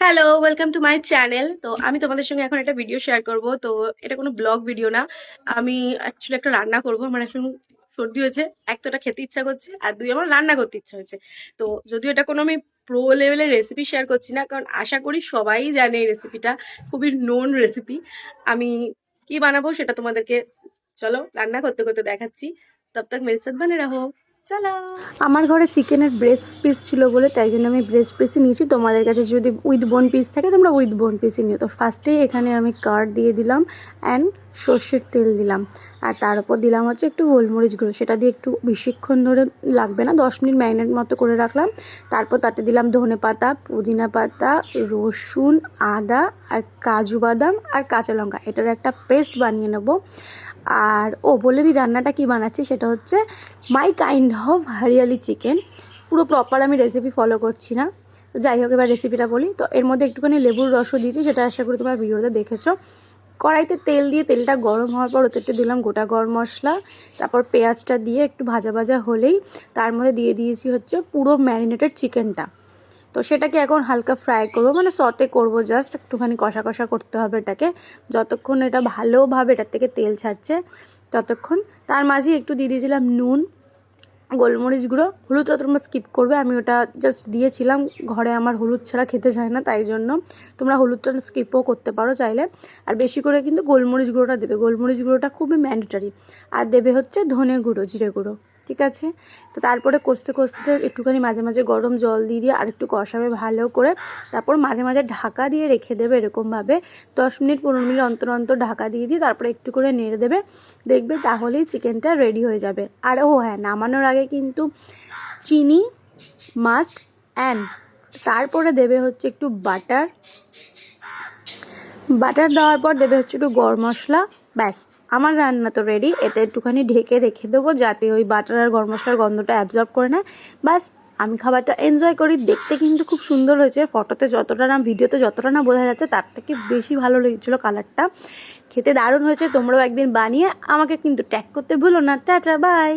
Hello, welcome to my channel. তো আমি তোমাদের সঙ্গে এখন একটা ভিডিও শেয়ার করব। তো এটা কোনো ব্লগ ভিডিও না। আমি অ্যাকচুয়ালি একটা রান্না করব। আমার এখন সর্দি হয়েছে। এক তো এটা খেতে ইচ্ছা করছে, আর ২ আমার রান্না করতে ইচ্ছা হয়েছে। তো যদিও এটা কোনো আমি প্রো লেভেলের রেসিপি শেয়ার করছি না, কারণ আশা করি সবাই জানে এই রেসিপিটা। খুবই নোন রেসিপি। আমি কি বানাবো সেটা তোমাদেরকে চলো রান্না করতে করতে দেখাচ্ছি। তব তক মেরে সাথ বানে রাহো। চলো। আমার ঘরে চিকেনের ব্রেস্ট পিস ছিল বলে তাই জন্য আমি ব্রেস্ট পিসই নিয়েছি। তোমাদের কাছে যদি উইথ বোন পিস থাকে তোমরা উইথ বোন পিসই নিও। তো ফার্স্টেই এখানে আমি কার্ড দিয়ে দিলাম অ্যান্ড সর্ষের তেল দিলাম, আর তার উপর দিলাম হচ্ছে একটু গোলমরিচ গুঁড়ো। সেটা দিয়ে একটু বেশিক্ষণ ধরে লাগবে না, 10 মিনিট ম্যারিনেট মতো করে রাখলাম। তারপর তাতে দিলাম ধনে পাতা, পুদিনা পাতা, রসুন, আদা আর কাজু বাদাম আর কাঁচা লঙ্কা। এটার একটা পেস্ট বানিয়ে নেব। আর বলে দিই রান্নাটা কি বানাচ্ছি, সেটা হচ্ছে মাই কাইন্ড অফ হরিয়ালি চিকেন। পুরো প্রপার আমি রেসিপি ফলো করছি না, তো যাই হোক এবার রেসিপিটা বলি। তো এর মধ্যে একটুখানি লেবুর রসও দিয়েছি, সেটা আশা করি তোমরা ভিডিওতে দেখেছো। কড়াইতে তেল দিয়ে তেলটা গরম হওয়ার পর ওতে দিলাম গোটা গরম মশলা। তারপর পেঁয়াজটা দিয়ে একটু ভাজা ভাজা হলেই তার মধ্যে দিয়ে দিয়েছি হচ্ছে পুরো ম্যারিনেটেড চিকেনটা। তো সেটাকে এখন হালকা ফ্রাই করবো, মানে সতে করব, জাস্ট একটুখানি কষা কষা করতে হবে এটাকে যতক্ষণ এটা ভালোভাবে এটার থেকে তেল ছাড়ছে ততক্ষণ। তার মাঝে একটু দিয়ে দিয়েছিলাম নুন, গোলমরিচ গুঁড়ো, হলুদটা তোমরা স্কিপ করবে, আমি ওটা জাস্ট দিয়েছিলাম। ঘরে আমার হলুদ ছাড়া খেতে চায় না, তাই জন্য তোমরা হলুদটা স্কিপও করতে পারো চাইলে। আর বেশি করে কিন্তু গোলমরিচ গুঁড়োটা দেবে, গোলমরিচ গুঁড়োটা খুবই ম্যান্ডেটারি। আর দেবে হচ্ছে ধনে গুঁড়ো, জিরে গুঁড়ো, ঠিক আছে। তো তারপরে কষতে কষতে একটুখানি মাঝে মাঝে গরম জল দিয়ে দিয়ে আর একটু কষাবে ভালো করে। তারপর মাঝে মাঝে ঢাকা দিয়ে রেখে দেবে এরকমভাবে 10 মিনিট 15 মিনিট অন্তর অন্তর ঢাকা দিয়ে দিয়ে তারপরে একটু করে নেড়ে দেবে, দেখবে তাহলেই চিকেনটা রেডি হয়ে যাবে। আর হ্যাঁ, নামানোর আগে কিন্তু চিনি মাস্ট, অ্যান্ড তারপরে দেবে হচ্ছে একটু বাটার। বাটার দেওয়ার পর দেবে হচ্ছে একটু গরম মশলা। ব্যাস, আমার রান্না তো রেডি। এটা একটুখানি ঢেকে রেখে দেবো যাতে ওই বাটার আর গরম মশলার গন্ধটা অ্যাবজর্ব করে নেয়। ব্যাস, আমি খাবারটা এনজয় করি। দেখতে কিন্তু খুব সুন্দর হয়েছে, ফটোতে যতটা না ভিডিওতে যতটা না বোঝা যাচ্ছে তার থেকে বেশি ভালো লেগেছিলো কালারটা। খেতে দারুণ হয়েছে। তোমরাও একদিন বানিয়ে আমাকে কিন্তু ট্যাগ করতে ভুলো না। Tata, by.